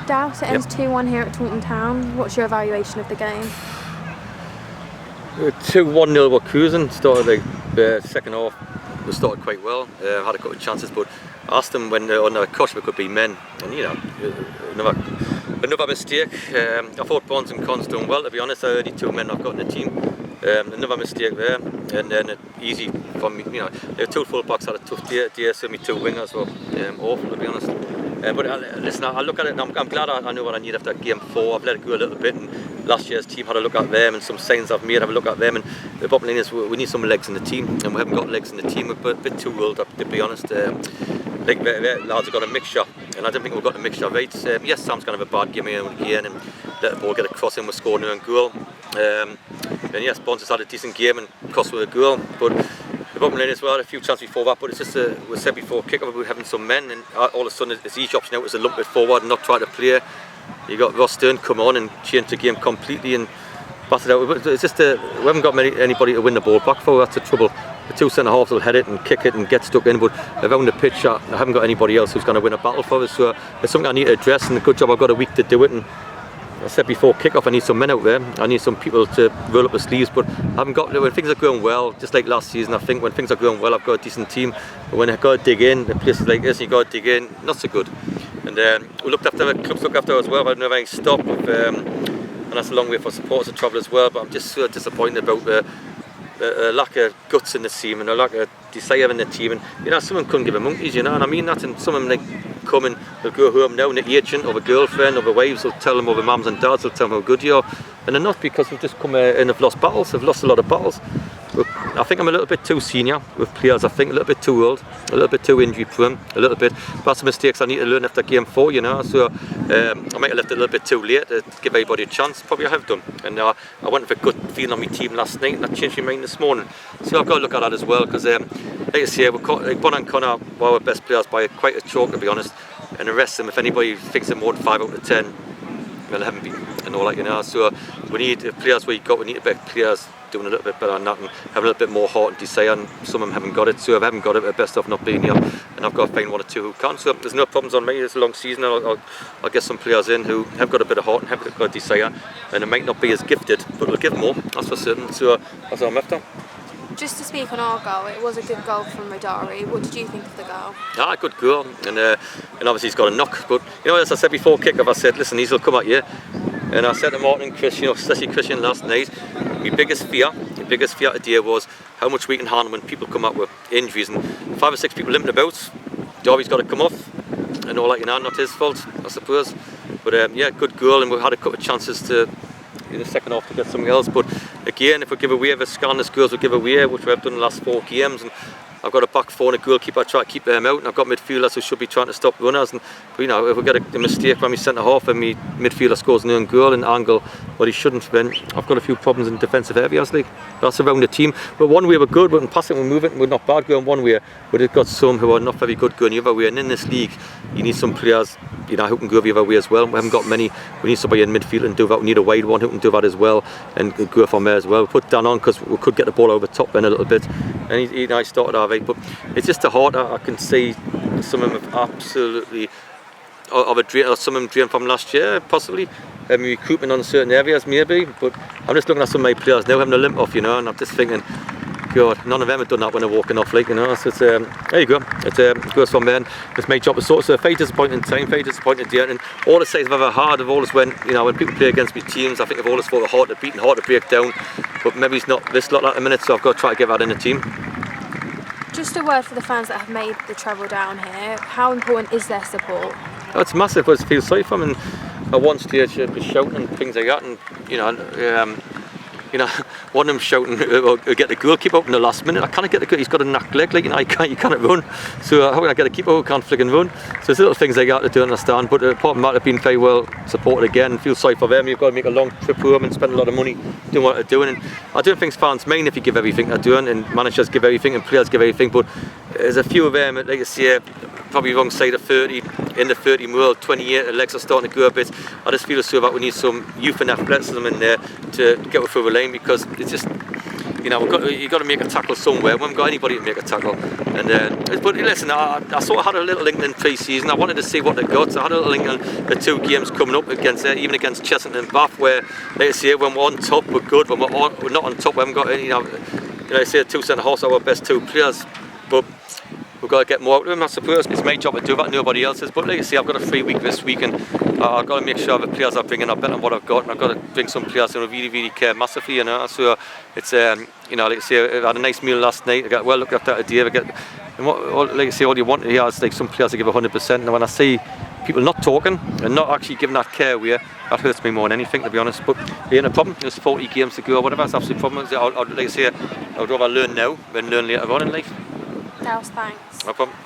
Dowse. It ends 2-1 here at Taunton Town. What's your evaluation of the game? 2-1-0 we're cruising. Started the second half. We started quite well. Had a couple of chances, but I asked them when on the coach we could be men, and another mistake. I thought Bonds and Con's done well, to be honest. They're only 2 men I've got in the team. Another mistake there, and then easy for me. Their 2 full-backs had a tough day, so my 2 wingers were awful, to be honest. But listen, I look at it and I'm glad I know what I need after game 4. I've let it go a little bit, and last year's team had a look at them and some signs I've made, have a look at them, and the bottom line is we need some legs in the team, and we haven't got legs in the team. We're a bit too old, to be honest. Like the lads have got a mixture, and I don't think we've got the mixture right. Yes, Sam's going to have a bad game here and again, and let the ball get across him, we're scoring an own goal. And yes, Bonds has had a decent game and cost with a goal, but the bottom line is we had a few chances before that, but it's just we said before kick-off we're having some men, and all of a sudden it's each option out is a lump it forward and not try to play. You got Ross Stern come on and change the game completely and bat it out. It's just we haven't got anybody to win the ball back for. That's the trouble. The 2 centre-halves will head it and kick it and get stuck in, but around the pitch I haven't got anybody else who's going to win a battle for us, so it's something I need to address, and a good job I've got a week to do it. And I said before kick-off I need some men out there, I need some people to roll up the sleeves, but I haven't got. When things are going well, just like last season, I think when things are going well I've got a decent team, but when I've got to dig in, the places like this, you've got to dig in, not so good. And we looked after, the clubs looked after as well, but I didn't have any stop, and that's a long way for supporters to travel as well, but I'm just so disappointed about the lack of guts in the team and a lack of desire in the team, and someone couldn't give a monkeys, and I mean that, and some of them come and they'll go home now, and the agent or the girlfriend or the wives will tell them, or the mums and dads will tell them how good you are, and they're not, because we've just come and have lost battles, they've lost a lot of battles. I think I'm a little bit too senior with players, I think a little bit too old, a little bit too injury prone, a little bit. That's the mistakes I need to learn after game 4, so I might have left it a little bit too late to give everybody a chance, probably I have done. And I went with a good feeling on my team last night, and I changed my mind this morning. So I've got to look at that as well, because like I say, Bon and Connor were our best players by quite a chalk, to be honest, and the rest of them, if anybody thinks they're more than 5 out of 10, well, they haven't been, and all that, so we need players we need better players doing a little bit better than that, and having a little bit more heart and desire, and some of them haven't got it, so if I haven't got it, the best of not being here, and I've got to find 1 or 2 who can, so there's no problems on me. It's a long season, I'll get some players in who have got a bit of heart and have got a desire, and they might not be as gifted, but we'll give more, that's for certain, so that's what I'm after. Just to speak on our goal, it was a good goal from Rodari. What did you think of the goal? Good goal, and obviously he's got a knock, but as I said before kick-off, I said, listen, he'll come at you, and I said to Martin and Chris, especially Christian last night, my biggest fear today was how much we can handle when people come up with injuries, and 5 or 6 people limping about. Darby's got to come off, and all that, not his fault, I suppose. But good goal, and we've had a couple of chances to in the second half to get something else. But again, if we give away the scandalous goals we give away, which we have done in the last 4 games, and I've got a back 4 and a goalkeeper, I try to keep them out, and I've got midfielders who should be trying to stop runners, and if we get a mistake when we centre half and my midfielder scores an own goal and angle what he shouldn't, then I've got a few problems in defensive areas. That's around the team. But one way we're good, we can pass it, we're moving, we're not bad going one way, but we've got some who are not very good going the other way, and in this league you need some players who can go the other way as well. We haven't got many. We need somebody in midfield and do that. We need a wide one who can do that as well and go from there as well. We put Dan on because we could get the ball over the top then a little bit, and he started all right, but it's just the heart. I can see some of them have absolutely of a drain, or some of them drained from last year possibly, recruitment on certain areas maybe, but I'm just looking at some of my players now having a limp off, and I'm just thinking, God, none of them have done that when they're walking off, so it's, there you go, it goes from there. It's my job to sort, so a very disappointing time, very disappointing day, and all the saves I've ever had have always went, when people play against me teams, I think I've always thought the hard to beat and hard to break down, but maybe it's not this lot at the minute, so I've got to try to get that in the team. Just a word for the fans that have made the travel down here, how important is their support? Oh, it's massive, but I feel sorry for them, and at one stage they'd be shouting and things like that, and one of them shouting, get the goalkeeper up in the last minute. I can't get the goal, he's got a knack leg, you can't run. So how can I get a keeper who can't flick and run? So there's little things like that I don't understand, but apart from that, I've been very well supported again, and feel sorry for them. You've got to make a long trip home and spend a lot of money doing what they're doing. And I don't think fans mind if you give everything they're doing, and managers give everything, and players give everything, but there's a few of them, like I say, probably wrong side of 30, in the 30 world, 28, the legs are starting to go a bit. I just feel as though that we need some youth and athleticism in there to get through the lane, because it's just, you know, you've got to make a tackle somewhere. We haven't got anybody to make a tackle. And but listen, I sort of had a little link in pre-season. I wanted to see what they got. So I had a little link in the 2 games coming up against, even against Chessington and Bath, where, like I say, when we're on top, we're good. When we're not on top, we haven't got any. You know, I say 2 centre halves are our best 2 players, but we've got to get more out of them. I suppose it's my job to do that, nobody else's. But like I say, I've got a free week this week, and I've got to make sure the players I'm bringing are better than what I've got, and I've got to bring some players who really care massively, you know. So it's you know, like I say, I had a nice meal last night. I got well looked after today. And like I say, all you want here is like some players to give 100%. And when I see people not talking and not actually giving that care away, that hurts me more than anything, to be honest. But it ain't a problem. There's 40 games to go or whatever. It's absolutely problem. Like I say, I'd rather learn now than learn later on in life. Dowse, thanks. No problem.